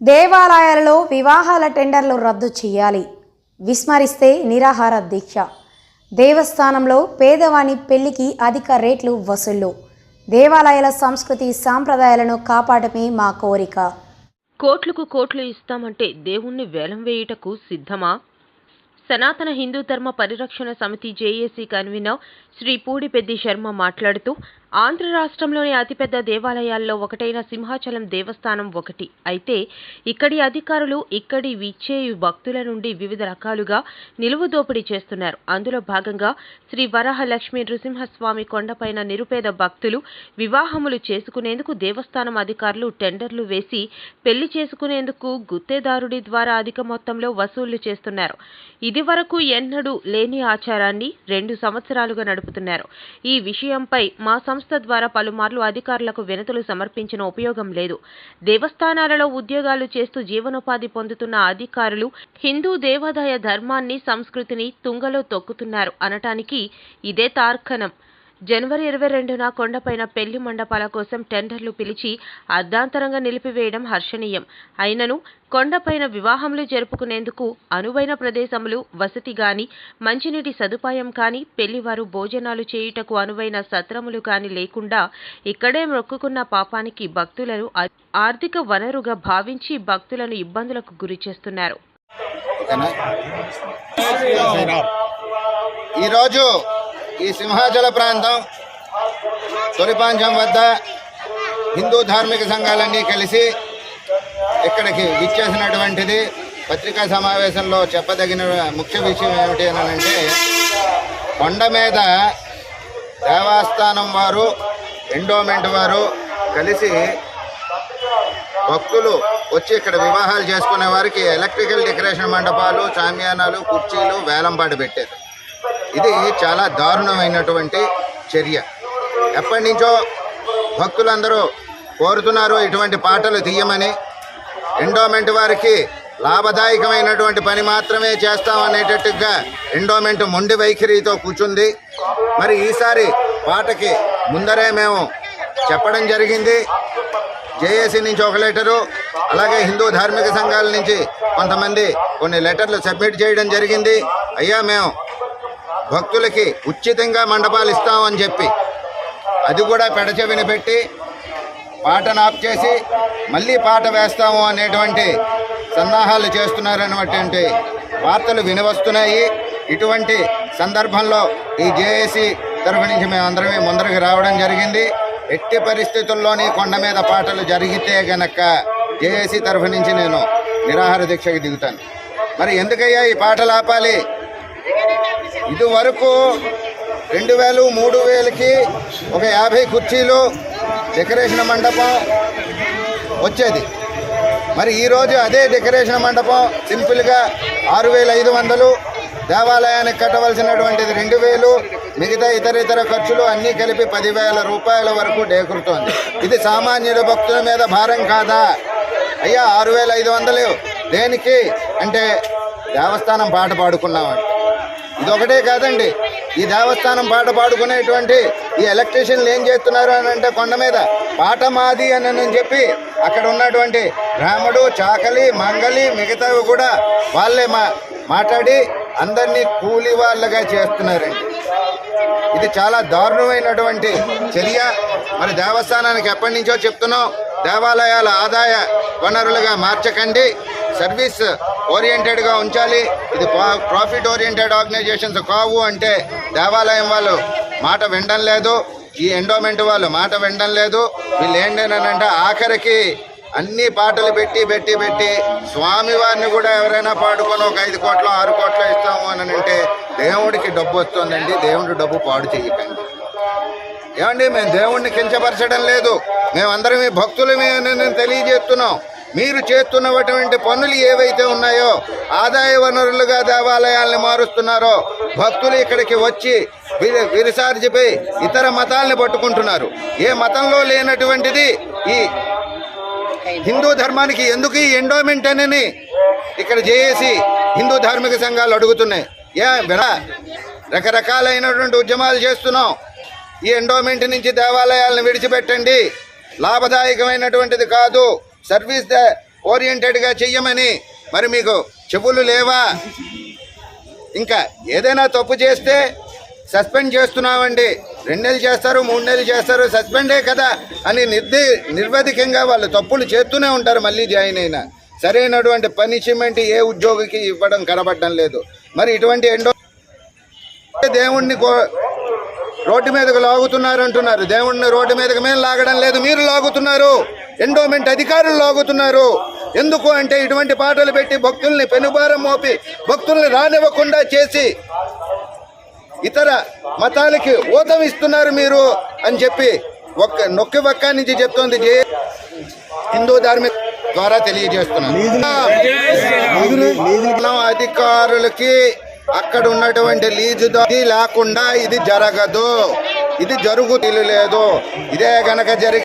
దేవాలయాలలో వివాహాల టెండర్లు రద్దు చేయాలి. విస్మరిస్తే నిరాహార దీక్ష. దేవస్థానంలో పేదవాని పెళ్లికి అధిక రేట్లు వసూళ్లు. దేవాలయాల సంస్కృతి సాంప్రదాయాలను కాపాడమే మా కోరిక. కోట్లకు కోట్లు ఇస్తామంటే దేవుణ్ణి వేలం వేయుటకు సిద్ధమా? సనాతన హిందూ ధర్మ పరిరక్షణ సమితి జేఏసీ కన్వీనర్ శ్రీ పూడిపెద్ది శర్మ మాట్లాడుతూ, ఆంధ్ర రాష్ట్రంలోని అతిపెద్ద దేవాలయాల్లో ఒకటైన సింహాచలం దేవస్థానం ఒకటి. అయితే ఇక్కడి అధికారులు ఇక్కడి విచ్చే భక్తుల నుండి వివిధ రకాలుగా నిలువు దోపిడీ చేస్తున్నారు. అందులో భాగంగా శ్రీ వరాహలక్ష్మి నృసింహస్వామి కొండపైన నిరుపేద భక్తులు వివాహములు చేసుకునేందుకు దేవస్థానం అధికారులు టెండర్లు వేసి పెళ్లి చేసుకునేందుకు గుత్తేదారుడి ద్వారా అధిక మొత్తంలో వసూళ్లు చేస్తున్నారు. ఇదివరకు ఎన్నడూ లేని ఆచారాన్ని 2 సంవత్సరాలుగా నడుపుతున్నారు. ఈ విషయంపై మా సంస్థ ద్వారా పలుమార్లు అధికారులకు వినతులు సమర్పించిన ఉపయోగం లేదు. దేవస్థానాలలో ఉద్యోగాలు చేస్తూ జీవనోపాధి పొందుతున్న అధికారులు హిందూ దేవాదాయ ధర్మాన్ని, సంస్కృతిని తుంగలో తొక్కుతున్నారు అనటానికి ఇదే తార్కాణం. జనవరి 22న కొండపైన పెళ్లి మండపాల కోసం టెండర్లు పిలిచి అర్ధాంతరంగా నిలిపివేయడం హర్షణీయం. అయినను కొండపైన వివాహములు జరుపుకునేందుకు అనువైన ప్రదేశములు, వసతి గాని, మంచినీటి సదుపాయం కాని, పెళ్లివారు భోజనాలు చేయుటకు అనువైన సత్రములు కాని లేకుండా ఇక్కడే మొక్కుకున్న పాపానికి భక్తులను ఆర్థిక వనరుగా భావించి భక్తులను ఇబ్బందులకు గురి చేస్తున్నారు. ఈరోజు ఈ సింహాచల ప్రాంతం తొలిపాంచం వద్ద హిందూ ధార్మిక సంఘాలన్నీ కలిసి ఇక్కడికి విచ్చేసినటువంటిది. పత్రికా సమావేశంలో చెప్పదగిన ముఖ్య విషయం ఏమిటి అనంటే, కొండ మీద దేవస్థానం వారు, ఎండోమెంట్ వారు కలిసి భక్తులు వచ్చి ఇక్కడ వివాహాలు చేసుకునే వారికి ఎలక్ట్రికల్ డెకరేషన్ మండపాలు, షామియానాలు, కుర్చీలు వేలంపాట పెట్టారు. ఇది చాలా దారుణమైనటువంటి చర్య. ఎప్పటి నుంచో భక్తులందరూ కోరుతున్నారు ఇటువంటి పాటలు తీయమని. ఎండోమెంట్ వారికి లాభదాయకమైనటువంటి పని మాత్రమే చేస్తామనేటట్టుగా ఎండోమెంట్ మొండి వైఖరితో కూర్చుంది. మరి ఈసారి పాటకి ముందరే మేము చెప్పడం జరిగింది. జేఏసీ నుంచి ఒక లెటరు, అలాగే హిందూ ధార్మిక సంఘాల నుంచి కొంతమంది కొన్ని లెటర్లు సబ్మిట్ చేయడం జరిగింది. అయ్యా, మేము భక్తులకి ఉచితంగా మండపాలు ఇస్తామని చెప్పి అది కూడా పెడచెవిని పెట్టి పాటను ఆఫ్ చేసి మళ్ళీ పాట వేస్తాము అనేటువంటి సన్నాహాలు చేస్తున్నారనేటువంటి వార్తలు వినవస్తున్నాయి. ఇటువంటి సందర్భంలో ఈ జేఏసీ తరఫు నుంచి మేమందరమే ముందరికి రావడం జరిగింది. ఎట్టి పరిస్థితుల్లోని కొండ మీద పాటలు జరిగితే గనక జేఏసీ తరఫు నుంచి నేను నిరాహార దీక్షకి దిగుతాను. మరి ఎందుకయ్యా ఈ పాటలు ఆపాలి? ఇదివరకు 2000, 3000కి ఒక 50 కుర్చీలు, డెకరేషన్ మండపం వచ్చేది. మరి ఈరోజు అదే డెకరేషన్ మండపం సింపుల్గా 6500, దేవాలయానికి కట్టవలసినటువంటిది 2000, మిగతా ఇతర ఖర్చులు అన్నీ కలిపి 10,000 రూపాయల వరకు డేకురుతోంది. ఇది సామాన్యుల భక్తుల మీద భారం కాదా? అయ్యా, 6500 దేనికి అంటే దేవస్థానం పాట పాడుకున్నామండి. ఇదొకటే కాదండి, ఈ దేవస్థానం పాట పాడుకునేటువంటి ఈ ఎలక్ట్రీషియన్లు ఏం చేస్తున్నారు అని అంటే, కొండ మీద పాట మాది అని చెప్పి అక్కడ ఉన్నటువంటి బ్రాహ్మడు, చాకలి, మంగలి మిగతావి కూడా వాళ్ళే మాట్లాడి అందరినీ కూలి వాళ్ళగా చేస్తున్నారండి. ఇది చాలా దారుణమైనటువంటి చర్య. మరి దేవస్థానానికి ఎప్పటి నుంచో చెప్తున్నాం, దేవాలయాల ఆదాయ వనరులుగా మార్చకండి, సర్వీస్ ఓరియంటెడ్గా ఉంచాలి. ఇది ప్రాఫిట్ ఓరియంటెడ్ ఆర్గనైజేషన్స్ కావు అంటే దేవాలయం వాళ్ళు మాట వినడం లేదు, ఈ ఎండోమెంట్ వాళ్ళు మాట వినడం లేదు. వీళ్ళు ఏంటంటే ఆఖరికి అన్ని పాటలు పెట్టి స్వామివారిని కూడా ఎవరైనా పాడుకొని ఒక 5 కోట్లు 6 కోట్లు ఇస్తాము అని అంటే దేవుడికి డబ్బు వస్తుందండి. దేవుడి డబ్బు పాడు చేయకండి. ఏమండి, మేము దేవుణ్ణి కించపరచడం లేదు, మేమందరం మీ భక్తులమే అని తెలియజేస్తున్నాం. మీరు చేస్తున్నటువంటి పనులు ఏవైతే ఉన్నాయో ఆదాయ వనరులుగా దేవాలయాల్ని మారుస్తున్నారో, భక్తులు ఇక్కడికి వచ్చి విరిసార్జిపై ఇతర మతాల్ని పట్టుకుంటున్నారు. ఏ మతంలో లేనటువంటిది ఈ హిందూ ధర్మానికి ఎందుకు ఈ ఎండోమెంట్ అని ఇక్కడ జేఏసీ హిందూ ధార్మిక సంఘాలు అడుగుతున్నాయి. రకరకాలైనటువంటి ఉద్యమాలు చేస్తున్నాం. ఈ ఎండోమెంట్ నుంచి దేవాలయాలను విడిచిపెట్టండి, లాభదాయకమైనటువంటిది కాదు, సర్వీస్ ఓరియంటెడ్గా చెయ్యమని. మరి మీకు చెవులు లేవా? ఇంకా ఏదైనా తప్పు చేస్తే సస్పెండ్ చేస్తున్నామండి, 2 నెలలు చేస్తారు, 3 నెలలు చేస్తారు, సస్పెండే కదా అని నిర్వధికంగా వాళ్ళు తప్పులు చేస్తూనే ఉంటారు. మళ్ళీ జాయిన్ అయినా సరైనటువంటి పనిష్మెంట్ ఏ ఉద్యోగికి ఇవ్వడం కనబడడం లేదు. మరి ఇటువంటి దేవుణ్ణి రోడ్డు మీదకు లాగుతున్నారు అంటున్నారు. దేవుణ్ణి రోడ్డు మీదకి మేము లాగడం లేదు, మీరు లాగుతున్నారు. ఎండోమెంట్ అధికారులు లాగుతున్నారు. ఎందుకు అంటే ఇటువంటి పాటలు పెట్టి భక్తుల్ని పెనుభారం మోపి భక్తుల్ని రానివ్వకుండా చేసి ఇతర మతాలకి ఊతం ఇస్తున్నారు మీరు అని చెప్పి నొక్కి వక్క నుంచి చెప్తోంది హిందూ ధార్మిక ద్వారా తెలియజేస్తున్నాను. అధికారులకి అక్కడ ఉన్నటువంటి లీజు లేకుండా ఇది జరగదు, ఇది జరుగుతూ లేదు. ఇదే గనక జరిగి